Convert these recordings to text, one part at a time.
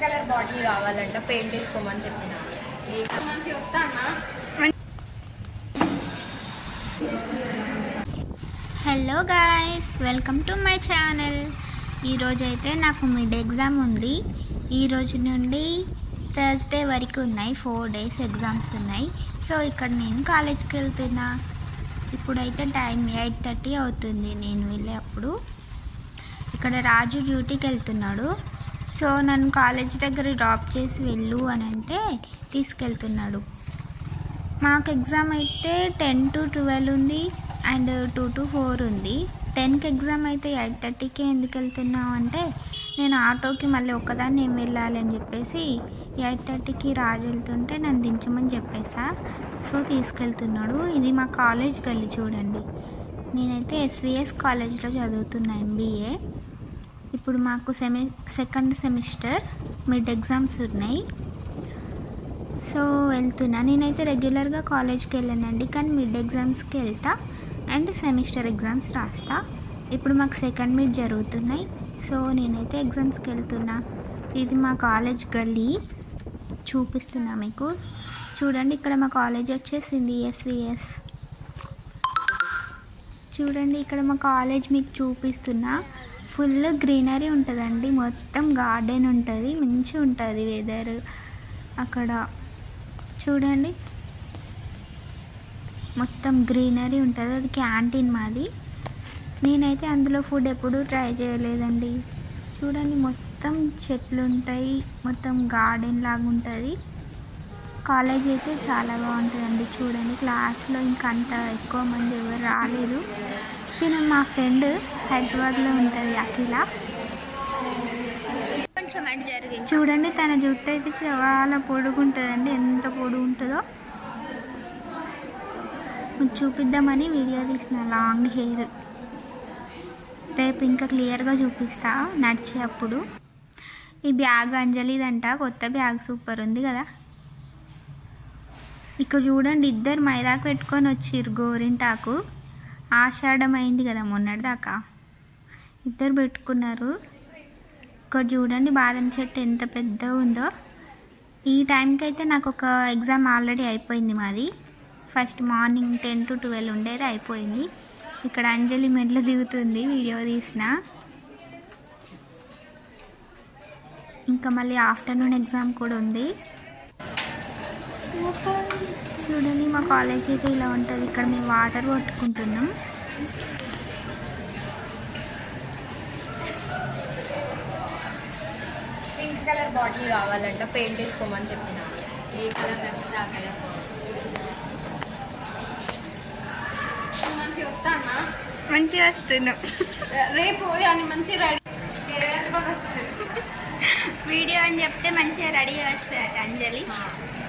Colour bottle కావాలంట, paint వేసుకోమని చెప్పిన. మంచిగా వస్తానా? Hello guys, welcome to my channel. ఈరోజైతే నాకు మిడ్ ఎగ్జామ్ ఉంది. ఈరోజు నుండి థర్స్డే వరకు ఉన్నాయి, 4 days ఎగ్జామ్స్ ఉన్నాయి. సో ఇక్కడ నేను కాలేజ్కి వెళ్తున్నా. ఇప్పుడైతే టైం 8:30 అవుతుంది నేను వెళ్ళే అప్పుడు. ఇక్కడ రాజు డ్యూటీకి వెళ్తున్నాడు. సో నన్ను కాలేజ్ దగ్గర డ్రాప్ చేసి వెళ్ళు అని అంటే తీసుకెళ్తున్నాడు. మాకు ఎగ్జామ్ అయితే 10 to 12 ఉంది అండ్ 2 to 4 ఉంది. 10కి ఎగ్జామ్ అయితే 8:30కే ఎందుకు వెళ్తున్నావు అంటే, నేను ఆటోకి మళ్ళీ ఒక్కదాన్ని ఏం వెళ్ళాలి అని చెప్పేసి 8:30కి రాజు వెళ్తుంటే నన్ను దించమని చెప్పేసా. సో తీసుకెళ్తున్నాడు. ఇది మా కాలేజ్ గల్లీ చూడండి. నేనైతే SVS కాలేజ్లో చదువుతున్నా, MBA. ఇప్పుడు మాకు సెకండ్ సెమిస్టర్ మిడ్ ఎగ్జామ్స్ ఉన్నాయి. సో వెళ్తున్నా. నేనైతే రెగ్యులర్గా కాలేజ్కి వెళ్ళానండి, కానీ మిడ్ ఎగ్జామ్స్కి వెళ్తా అండ్ సెమిస్టర్ ఎగ్జామ్స్ రాస్తా. ఇప్పుడు మాకు సెకండ్ మిడ్ జరుగుతున్నాయి. సో నేనైతే ఎగ్జామ్స్కి వెళ్తున్నా. ఇది మా కాలేజ్ గల్లీ చూపిస్తున్నా మీకు. చూడండి, ఇక్కడ మా కాలేజ్ వచ్చేసింది, SVS. చూడండి, ఇక్కడ మా కాలేజ్ మీకు చూపిస్తున్నా. ఫుల్ గ్రీనరీ ఉంటుందండి, మొత్తం గార్డెన్ ఉంటుంది, మంచిగా ఉంటుంది వెదర్. అక్కడ చూడండి మొత్తం గ్రీనరీ ఉంటుంది. అది క్యాంటీన్ మాది. నేనైతే అందులో ఫుడ్ ఎప్పుడూ ట్రై చేయలేదండి. చూడండి, మొత్తం చెట్లు ఉంటాయి, మొత్తం గార్డెన్ లాగా ఉంటుంది. కాలేజ్ అయితే చాలా బాగుంటుందండి. చూడండి, క్లాస్లో ఇంకంత ఎక్కువ మంది ఎవరు రాలేదు. తిన మా ఫ్రెండ్ హైదరాబాద్లో ఉంటుంది, అఖిల. కొంచెం అటు జరిగింది. చూడండి, తన జుట్టు అయితే చాలా పొడుగుంటుందండి. ఎంత పొడుగు ఉంటుందో మీకు చూపిద్దామని వీడియో తీసిన. Long hair. రేపు ఇంకా క్లియర్గా చూపిస్తా నడిచే అప్పుడు. ఈ బ్యాగ్ అంజలిదంట, కొత్త బ్యాగ్, సూపర్ ఉంది కదా. ఇక్కడ చూడండి, ఇద్దరు మైదాకు పెట్టుకొని వచ్చిర్రు గోరింటాకు. ఆషాఢం అయింది కదా మొన్నటిదాకా, ఇద్దరు పెట్టుకున్నారు. ఇక్కడ చూడండి బాదం చెట్టు ఎంత పెద్దగా ఉందో. ఈ టైంకి అయితే నాకు ఒక ఎగ్జామ్ ఆల్రెడీ అయిపోయింది మాది. ఫస్ట్ మార్నింగ్ 10 to 12 ఉండేది, అయిపోయింది. ఇక్కడ అంజలి మెట్లు దిగుతుంది, వీడియో తీసిన. ఇంకా మళ్ళీ ఆఫ్టర్నూన్ ఎగ్జామ్ కూడా ఉంది. చూడండి, మా కాలేజ్ అయితే ఇలా ఉంటుంది. ఇక్కడ మేము వాటర్ పట్టుకుంటున్నాం. పింక్ కలర్ బాటిల్ కావాలంట, పెయింట్ వేసుకోమని చెప్పిన. ఏ కలర్ నచ్చింది ఆ కలర్. మంచిగా వస్తానా? మంచిగా వస్తున్నాం. రేపు అని మంచిగా రెడీ వీడియో అని చెప్తే మంచిగా రెడీ వస్తుందట అంజలి.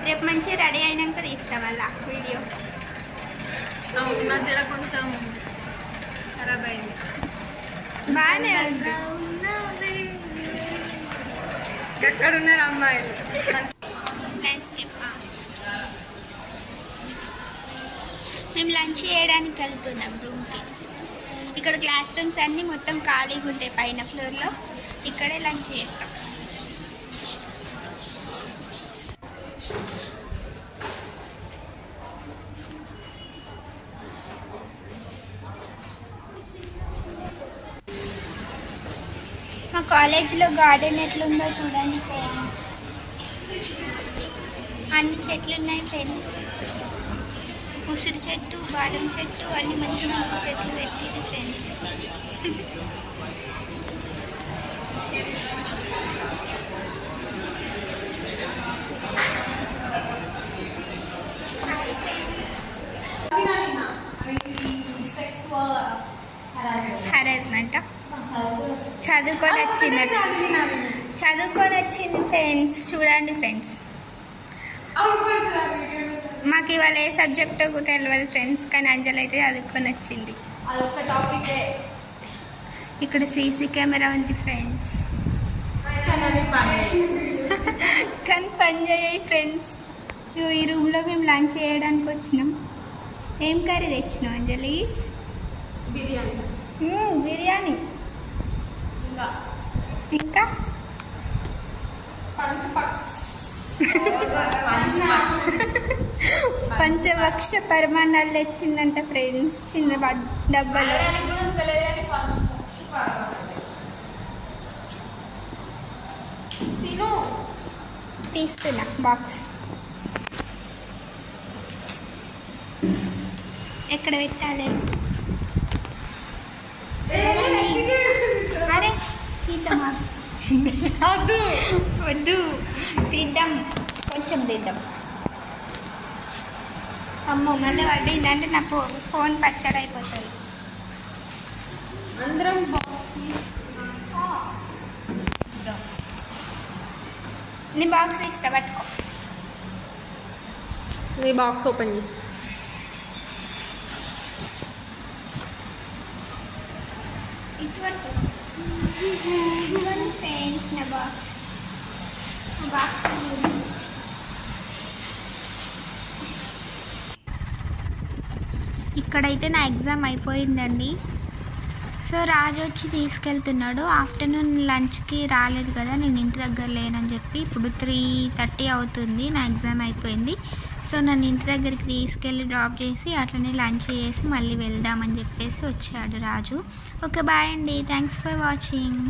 రేపు మంచిగా రెడీ అయినాక తీస్తాం మళ్ళా వీడియో. నా జడ కొంచెం ఖరాబ్ అయింది. బాగానే ఎక్కడున్నారు అమ్మాయిలు? మేము లంచ్ చేయడానికి వెళ్తున్నాం రూమ్కి. ఇక్కడ క్లాస్ రూమ్స్ అన్నీ మొత్తం ఖాళీగా ఉంటాయి పైన ఫ్లోర్లో. ఇక్కడే లంచ్ చేస్తాం. మా కాలేజీలో గార్డెన్ ఎట్లుందో చూడండి ఫ్రెండ్స్. అన్ని చెట్లు ఉన్నాయి ఫ్రెండ్స్. ఉసిరి చెట్టు, బాదం చెట్టు, అన్ని మంచి మంచి చెట్లు పెట్టింది ఫ్రెండ్స్. హరాస్మెంట్ చదువుకొని వచ్చింది ఫ్రెండ్స్. చూడండి ఫ్రెండ్స్, మాకు ఇవాళ ఏ సబ్జెక్టు తెలియదు ఫ్రెండ్స్, కానీ అంజలి అయితే చదువుకొని వచ్చింది. అదొక టాపికే. ఇక్కడ సీసీ కెమెరా ఉంది ఫ్రెండ్స్, కానీ పని చేయాయి ఫ్రెండ్స్. ఈ రూమ్లో మేము లంచ్ చేయడానికి వచ్చినాం. ఏం కర్రీ తెచ్చినాం అంజలి? బిర్యానీ. బిర్యానీ ఇంకా పంచభక్ష పరిమాణాలు తెచ్చిందంట ఫ్రెండ్స్, చిన్న డబ్బాలో. తీస్తున్నా బాక్స్. ఎక్కడ పెట్టాలి? అరే తీద్దామా? వద్దు, తీద్దాం, కొంచెం తీద్దాం. అమ్మో మళ్ళీ పడిందంటే నా ఫోన్ పచ్చడి అయిపోతుంది. అందరం బాక్స్ నీ బాక్స్ తీస్తా, పట్టుకో. నీ బాక్స్ ఓపెన్ చేయి. ఇటువంటి ఫ్రెండ్స్ నా బాక్స్ ఇక్కడైతే నా ఎగ్జామ్ అయిపోయిందండి. సో రాజు వచ్చి తీసుకెళ్తున్నాడు. ఆఫ్టర్నూన్ లంచ్కి రాలేదు కదా, నేను ఇంటి దగ్గర లేనని చెప్పి ఇప్పుడు 3:30 అవుతుంది, నా ఎగ్జామ్ అయిపోయింది. సో నన్ను ఇంటి దగ్గరికి తీసుకెళ్ళి డ్రాప్ చేసి అట్లనే లంచ్ చేసి మళ్ళీ వెళ్దామని చెప్పేసి వచ్చాడు రాజు. ఓకే బాయ్ అండి, థ్యాంక్స్ ఫర్ వాచింగ్.